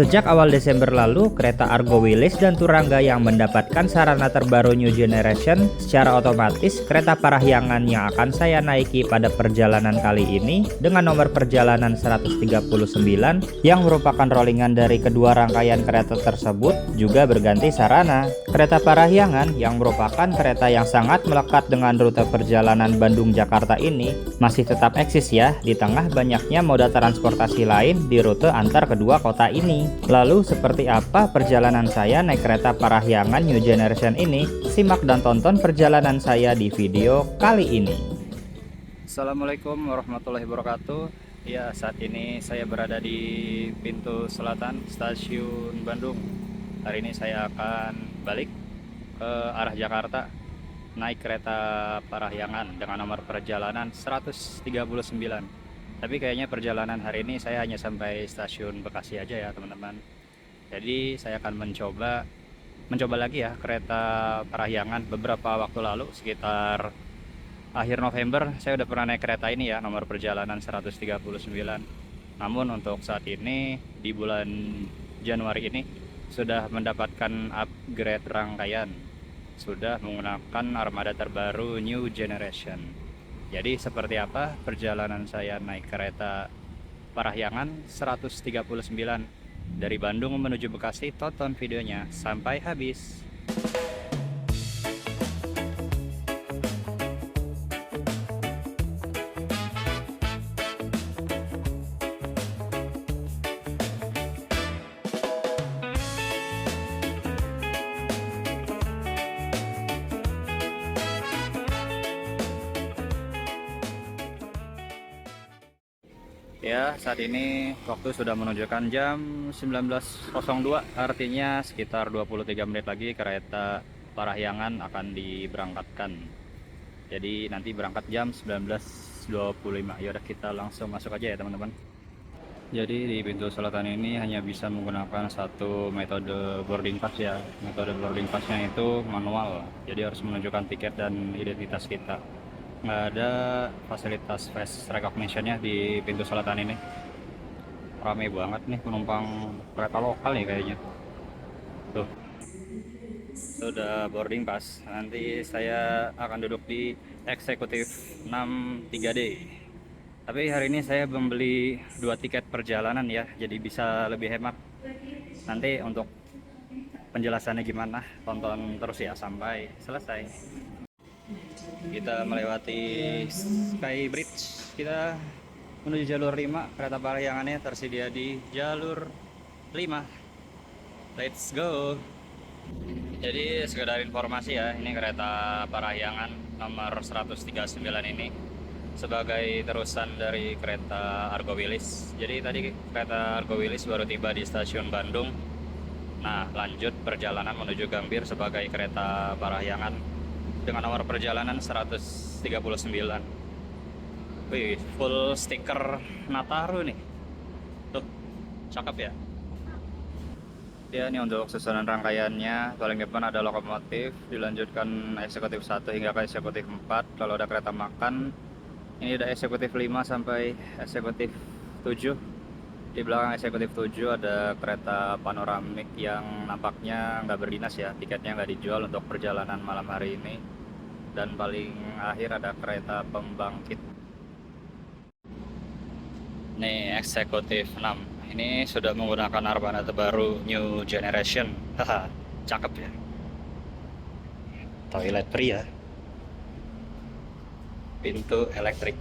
Sejak awal Desember lalu, kereta Argo Wilis dan Turangga yang mendapatkan sarana terbaru New Generation, secara otomatis kereta Parahyangan yang akan saya naiki pada perjalanan kali ini dengan nomor perjalanan 139 yang merupakan rollingan dari kedua rangkaian kereta tersebut juga berganti sarana. Kereta Parahyangan yang merupakan kereta yang sangat melekat dengan rute perjalanan Bandung-Jakarta ini masih tetap eksis ya di tengah banyaknya moda transportasi lain di rute antar kedua kota ini. Lalu seperti apa perjalanan saya naik kereta Parahyangan New Generation ini? Simak dan tonton perjalanan saya di video kali ini. Assalamualaikum warahmatullahi wabarakatuh. Ya, saat ini saya berada di pintu selatan stasiun Bandung. Hari ini saya akan balik ke arah Jakarta naik kereta Parahyangan dengan nomor perjalanan 139. Tapi kayaknya perjalanan hari ini saya hanya sampai stasiun Bekasi aja ya teman-teman. Jadi saya akan mencoba lagi ya kereta Parahyangan. Beberapa waktu lalu sekitar akhir November saya udah pernah naik kereta ini ya, nomor perjalanan 139. Namun untuk saat ini di bulan Januari ini sudah mendapatkan upgrade rangkaian. Sudah menggunakan armada terbaru New Generation. Jadi seperti apa perjalanan saya naik kereta Parahyangan 139 dari Bandung menuju Bekasi? Tonton videonya sampai habis. Ya, saat ini waktu sudah menunjukkan jam 19.02, artinya sekitar 23 menit lagi kereta Parahyangan akan diberangkatkan. Jadi nanti berangkat jam 19.25. Yaudah, kita langsung masuk aja ya teman-teman. Jadi di pintu selatan ini hanya bisa menggunakan satu metode boarding pass ya. Metode boarding passnya itu manual, jadi harus menunjukkan tiket dan identitas kita. Nggak ada fasilitas face recognition-nya di pintu selatan ini. Ramai banget nih penumpang kereta lokal nih kayaknya. Tuh, sudah boarding pass. Nanti saya akan duduk di eksekutif 6 3D. Tapi hari ini saya membeli 2 tiket perjalanan ya, jadi bisa lebih hemat. Nanti untuk penjelasannya gimana, tonton terus ya sampai selesai. Kita melewati Sky Bridge, kita menuju jalur 5. Kereta Parahyangannya tersedia di jalur 5. Let's go. Jadi sekedar informasi ya, ini kereta Parahyangan nomor 139 ini sebagai terusan dari kereta Argo Wilis. Jadi tadi kereta Argo Wilis baru tiba di stasiun Bandung. Nah, lanjut perjalanan menuju Gambir sebagai kereta Parahyangan dengan nomor perjalanan 139. Wih, full stiker Nataru nih. Tuh, cakep ya. Ya, ini untuk susunan rangkaiannya. Paling depan ada lokomotif, dilanjutkan eksekutif 1 hingga ke eksekutif 4. Kalau ada kereta makan, ini ada eksekutif 5 sampai eksekutif 7. Di belakang eksekutif 7 ada kereta panoramik yang nampaknya nggak berdinas ya, tiketnya nggak dijual untuk perjalanan malam hari ini. Dan paling akhir ada kereta pembangkit. Nih eksekutif 6, ini sudah menggunakan armada terbaru New Generation. Haha, cakep ya. Toilet pria, pintu elektrik.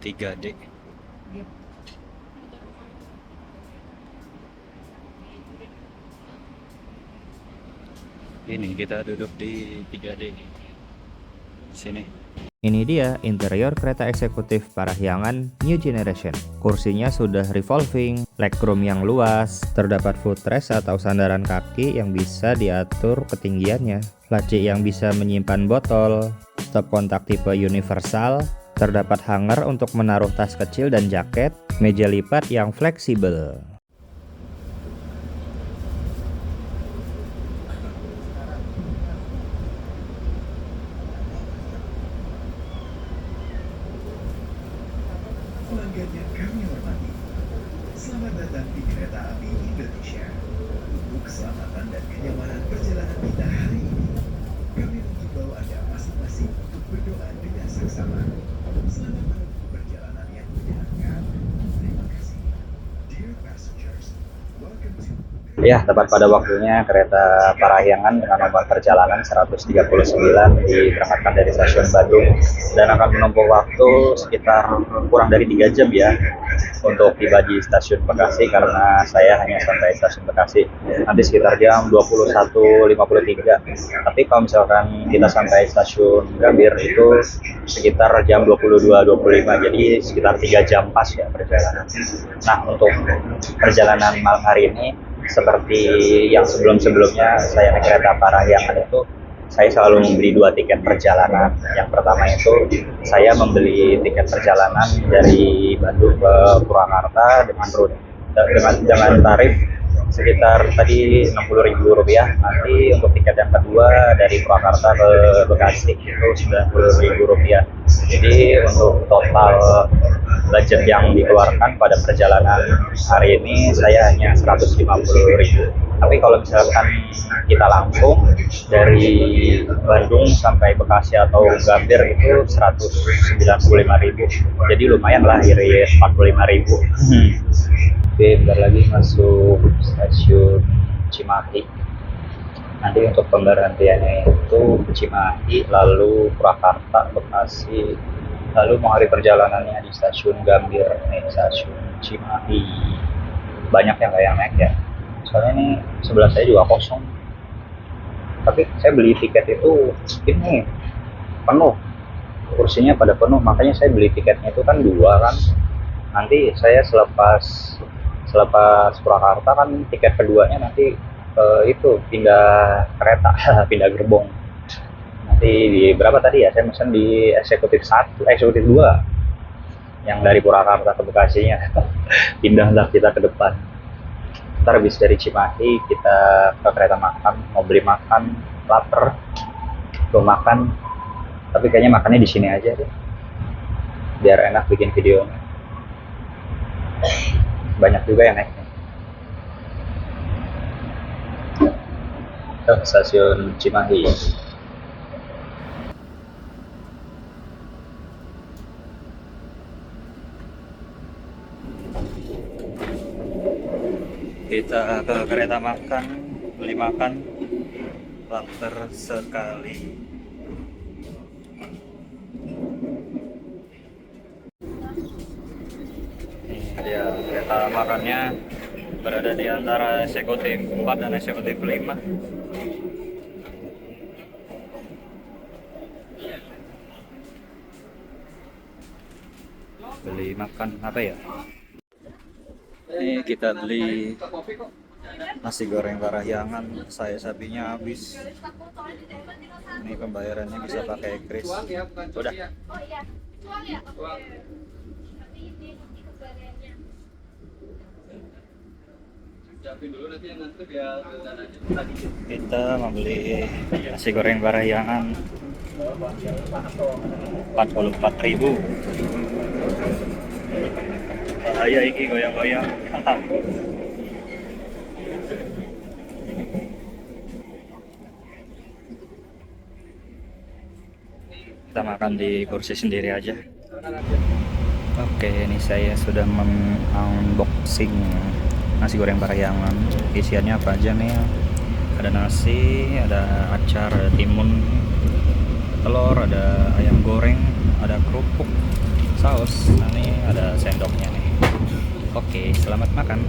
Tiga D. Ini kita duduk di 3D sini. Ini dia interior kereta eksekutif Parahyangan New Generation. Kursinya sudah revolving, legroom yang luas, terdapat footrest atau sandaran kaki yang bisa diatur ketinggiannya, laci yang bisa menyimpan botol, stop kontak tipe universal, terdapat hanger untuk menaruh tas kecil dan jaket, meja lipat yang fleksibel. Ya, tepat pada waktunya kereta Parahyangan dengan nomor perjalanan 139 diberangkatkan dari stasiun Bandung dan akan menempuh waktu sekitar kurang dari 3 jam ya untuk tiba di stasiun Bekasi, karena saya hanya sampai stasiun Bekasi nanti sekitar jam 21.53. Tapi kalau misalkan kita sampai stasiun Gambir itu sekitar jam 22.25, jadi sekitar 3 jam pas ya perjalanan. Nah, untuk perjalanan malam hari ini seperti yang sebelum-sebelumnya saya naik kereta Parahyangan itu, saya selalu membeli 2 tiket perjalanan. Yang pertama itu saya membeli tiket perjalanan dari Bandung ke Purwakarta dengan tarif sekitar tadi Rp60.000. Nanti untuk tiket yang kedua dari Purwakarta ke Bekasi itu Rp90.000. Jadi untuk total budget yang dikeluarkan pada perjalanan hari ini saya hanya Rp150.000. Tapi kalau misalkan kita langsung dari Bandung sampai Bekasi atau Gambir itu Rp195.000. Jadi lumayan lah, irit Rp45.000. Oke, bentar lagi masuk stasiun Cimahi. Nanti untuk pemberhentiannya itu Cimahi, lalu Purwakarta, Bekasi, lalu mengakhiri perjalanannya di stasiun Gambir, stasiun Cimahi. Banyak yang kayak naik ya, soalnya ini sebelah saya juga kosong. Tapi saya beli tiket itu ini penuh, kursinya pada penuh, makanya saya beli tiketnya itu kan 2 kan. Nanti saya selepas Purwakarta kan tiket keduanya nanti itu pindah kereta pindah gerbong. Nanti di berapa tadi ya, saya pesan di eksekutif 2 yang dari Purwakarta ke Bekasinya. Pindahlah kita ke depan. Ntar habis dari Cimahi kita ke kereta makan, mau beli makan, lapar, belum makan. Tapi kayaknya makannya di sini aja deh, biar enak bikin videonya. Banyak juga yang naiknya. Stasiun Cimahi. Kita ke kereta makan, beli makan, lapar sekali. Ya, kereta makannya berada di antara eksekutif 4 dan eksekutif 5. Beli makan apa ya? Ini kita beli nasi goreng Parahyangan, saya sapinya habis. Ini pembayarannya bisa pakai kris. Udah. Kita membeli nasi goreng Parahyangan Rp44.000. Bahaya ini goyang-goyang. Kita makan di kursi sendiri aja. Oke, ini saya sudah unboxing nasi goreng Parahyangan. Isiannya apa aja nih? Ada nasi, ada acar, ada timun, telur, ada ayam goreng, ada kerupuk, saus. Nah, ini ada sendoknya nih. Oke, selamat makan.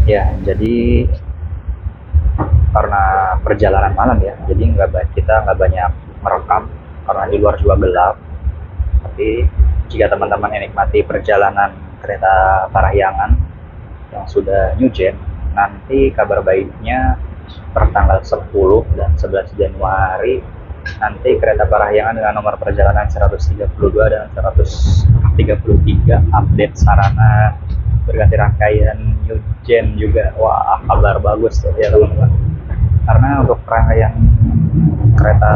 Ya, jadi karena perjalanan malam ya, jadi kita nggak banyak merekam karena di luar juga gelap. Tapi jika teman-teman yang nikmati perjalanan kereta Parahyangan yang sudah new gen, nanti kabar baiknya per tanggal 10 dan 11 Januari nanti kereta Parahyangan dengan nomor perjalanan 132 dan 133 update sarana berganti rangkaian new gen juga. Wah, kabar bagus tuh ya teman-teman. Karena untuk rangkaian kereta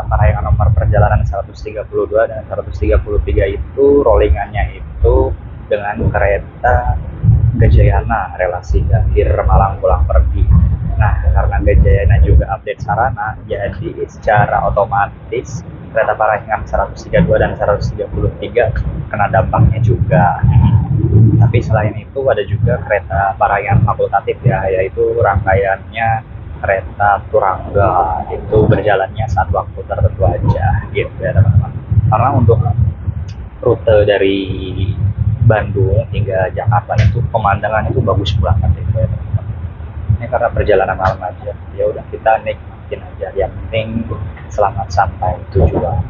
Parahyangan nomor perjalanan 132 dan 133 itu rollingannya itu dengan kereta Gajayana relasi Gambir Malang pulang pergi. Nah, karena Gajayana juga update sarana, jadi secara otomatis kereta Parahyangan 132 dan 133 kena dampaknya juga. Tapi selain itu ada juga kereta Parahyangan fakultatif ya, yaitu rangkaiannya kereta Turangga, itu berjalannya saat waktu tertentu aja gitu ya teman-teman. Karena untuk rute dari Bandung hingga Jakarta itu pemandangan itu bagus banget itu ya teman-teman. Ini karena perjalanan malam aja, ya udah kita nikmatin aja, yang penting selamat sampai tujuan.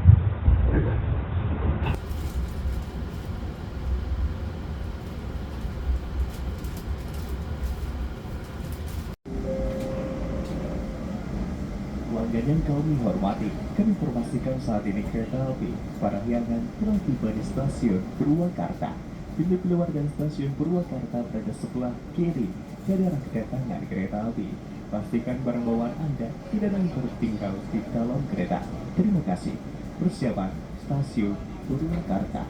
Pelanggan yang kami hormati, kami informasikan saat ini kereta api Parahyangan telah tiba di stasiun Purwakarta. Pintu keluar dari stasiun Purwakarta berada sebelah kiri dari arah kedatangan kereta api. Pastikan barang bawaan Anda tidak lagi tertinggal di dalam kereta. Terima kasih. Persiapan stasiun Purwakarta.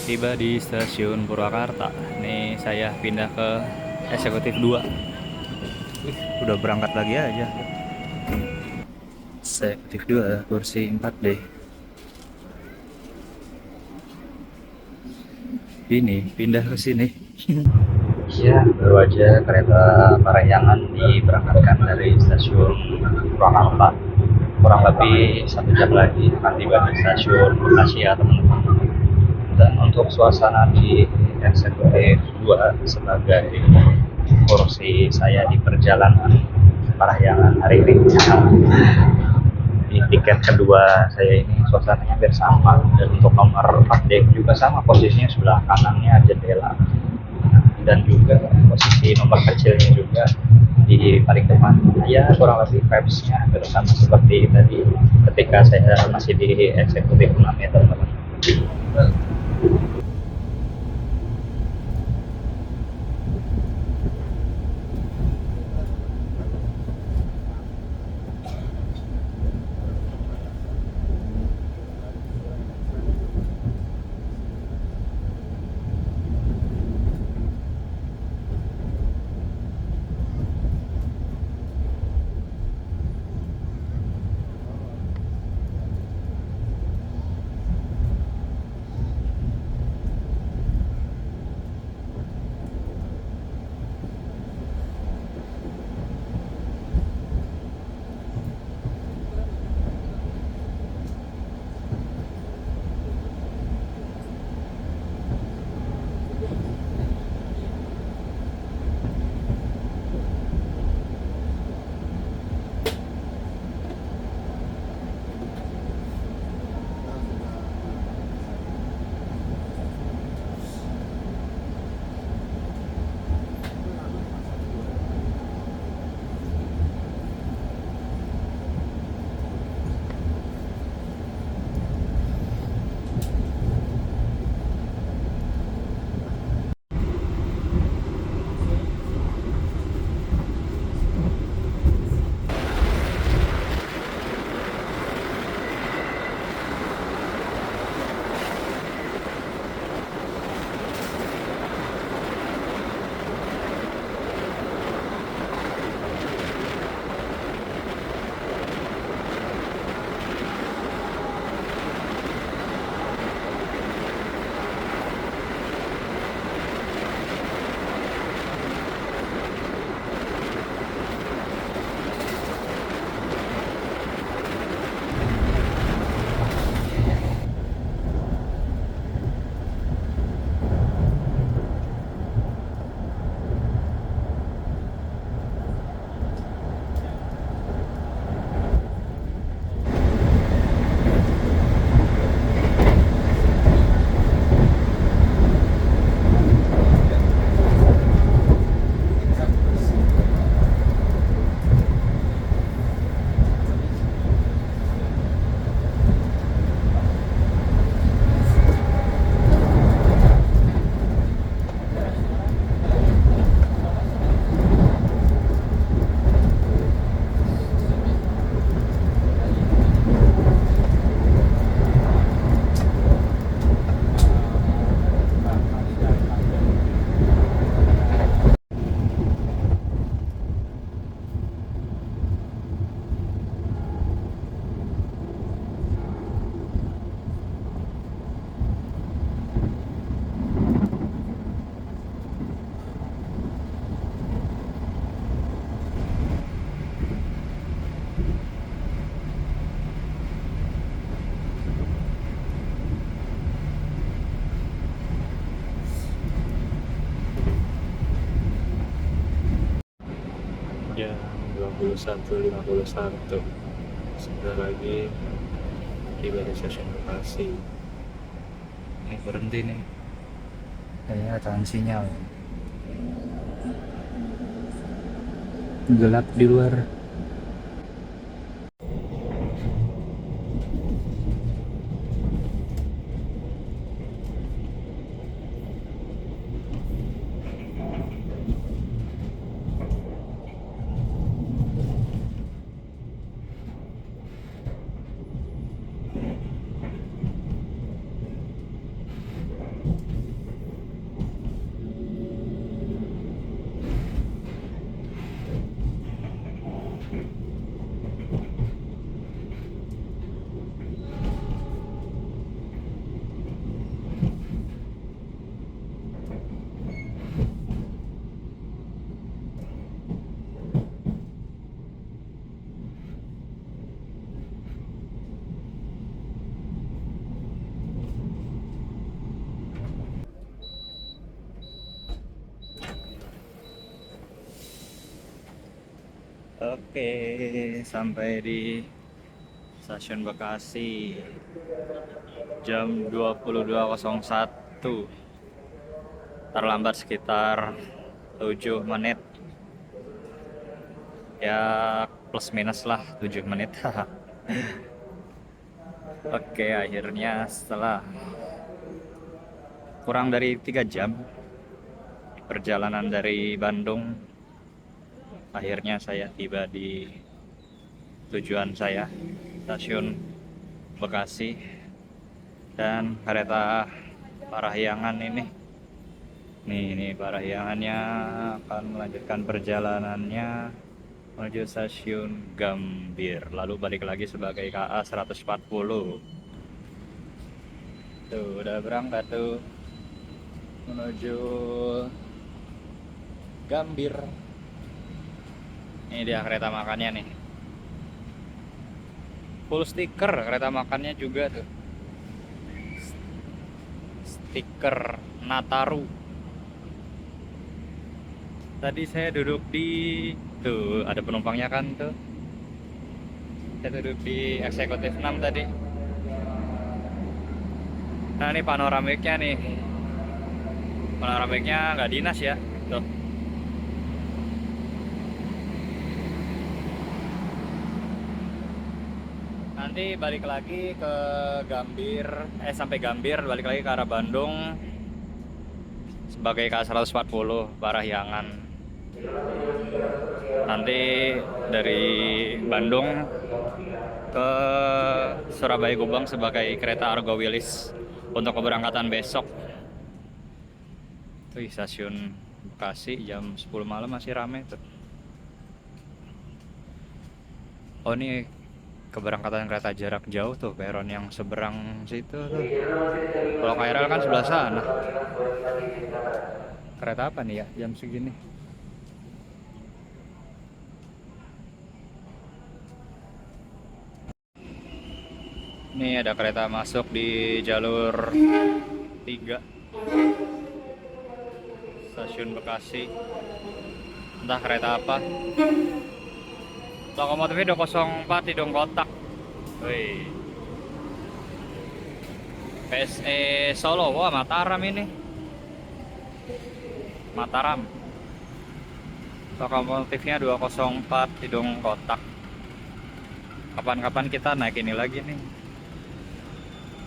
Tiba di stasiun Purwakarta. Nih saya pindah ke eksekutif 2. Udah berangkat lagi aja. Eksekutif 2 kursi 4D. Ini pindah ke sini. Iya, baru aja kereta Parahyangan diberangkatkan dari stasiun Purwakarta. Kurang lebih 1 jam lagi akan tiba di stasiun Bekasi ya teman-teman. Dan untuk suasana di eksekutif 2 sebagai kursi saya di perjalanan Parahyangan hari ini, di tiket kedua saya ini suasananya hampir sama, dan untuk nomor 4D juga sama, posisinya sebelah kanannya jendela, dan juga posisi nomor kecilnya juga di paling depan. Ya kurang lebih vibes-nya hampir sama seperti tadi ketika saya masih di eksekutif 6 ya teman-teman. Jam 21.51. Sebentar lagi tiba di stasiun Bekasi. Ini berhenti nih. Kayaknya tahan sinyal. Gelap di luar. Oke, sampai di stasiun Bekasi jam 22.01. Terlambat sekitar 7 menit. Ya plus minus lah 7 menit. Oke, akhirnya setelah kurang dari 3 jam perjalanan dari Bandung, akhirnya saya tiba di tujuan saya, stasiun Bekasi. Dan kereta Parahyangan ini Parahyangannya akan melanjutkan perjalanannya menuju stasiun Gambir, lalu balik lagi sebagai KA 140. Tuh udah berangkat tuh menuju Gambir. Ini dia kereta makannya nih. Full stiker kereta makannya juga tuh. Stiker Nataru. Tadi saya duduk di tuh, ada penumpangnya kan tuh. Saya duduk di eksekutif 6 tadi. Nah, ini panoramiknya nih. Panoramiknya nggak dinas ya. Tuh. Nanti balik lagi ke Gambir, sampai Gambir, balik lagi ke arah Bandung sebagai K140 Parahyangan. Nanti dari Bandung ke Surabaya Gubeng sebagai kereta Argo Wilis untuk keberangkatan besok. Tuh, stasiun Bekasi jam 10 malam masih rame tuh. Oh, ini keberangkatan kereta jarak jauh tuh, peron yang seberang situ tuh. Kalau KRL kan sebelah sana. Kereta apa nih ya jam segini? Ini ada kereta masuk di jalur 3 stasiun Bekasi. Entah kereta apa. Lokomotifnya 204 hidung kotak. Wih. PSE Solo, wah Mataram ini. Mataram. Lokomotifnya 204 hidung kotak. Kapan-kapan kita naik ini lagi nih.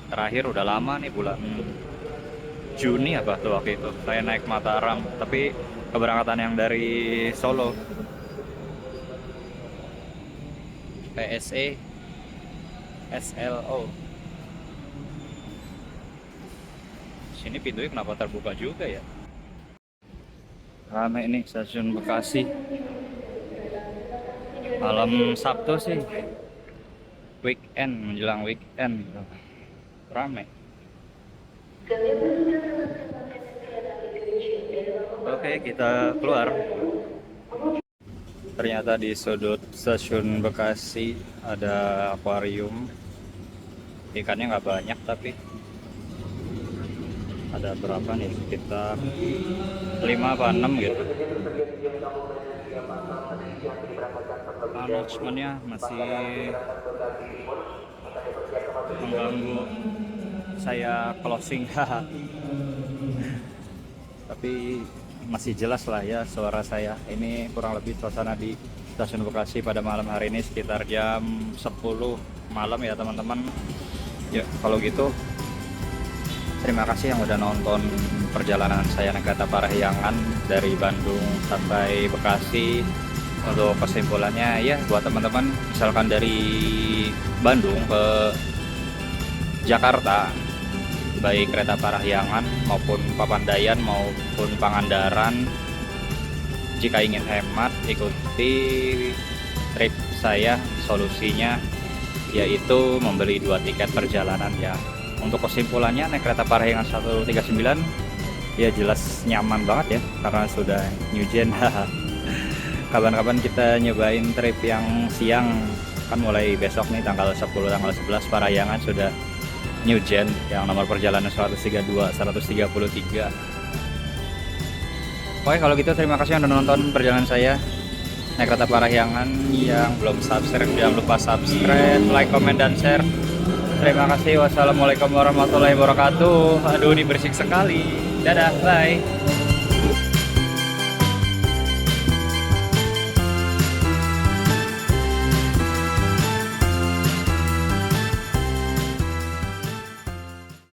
Terakhir udah lama nih, bulan Juni apa tuh waktu itu. Saya naik Mataram, tapi keberangkatan yang dari Solo. PSE SLO. Sini pintunya kenapa terbuka juga ya? Ramai nih stasiun Bekasi. Malam Sabtu sih. Weekend, menjelang weekend gitu. Ramai. Oke, kita keluar. Ternyata di sudut stasiun Bekasi ada akuarium. Ikannya nggak banyak, tapi ada berapa nih, sekitar 5 apa 6 gitu. announcementnya masih mengganggu saya closing. Tapi masih jelas lah ya suara saya. Ini kurang lebih suasana di Stasiun Bekasi pada malam hari ini sekitar jam 10 malam ya teman-teman. Ya kalau gitu terima kasih yang udah nonton perjalanan saya naik kereta Parahyangan dari Bandung sampai Bekasi. Untuk kesimpulannya ya buat teman-teman misalkan dari Bandung ke Jakarta, baik kereta Parahyangan maupun Papandayan maupun Pangandaran, jika ingin hemat ikuti trip saya. Solusinya yaitu membeli 2 tiket perjalanan ya. Untuk kesimpulannya naik kereta Parahyangan 139 ya jelas nyaman banget ya karena sudah new gen. Kapan-kapan kita nyobain trip yang siang, kan mulai besok nih tanggal 10 tanggal 11 Parahyangan sudah new gen yang nomor perjalanan 132 133. Oke kalau gitu terima kasih yang udah nonton perjalanan saya naik kereta Parahyangan. Yang belum subscribe jangan lupa subscribe, like, komen, dan share. Terima kasih. Wassalamualaikum warahmatullahi wabarakatuh. Aduh ini berisik sekali. Dadah, bye.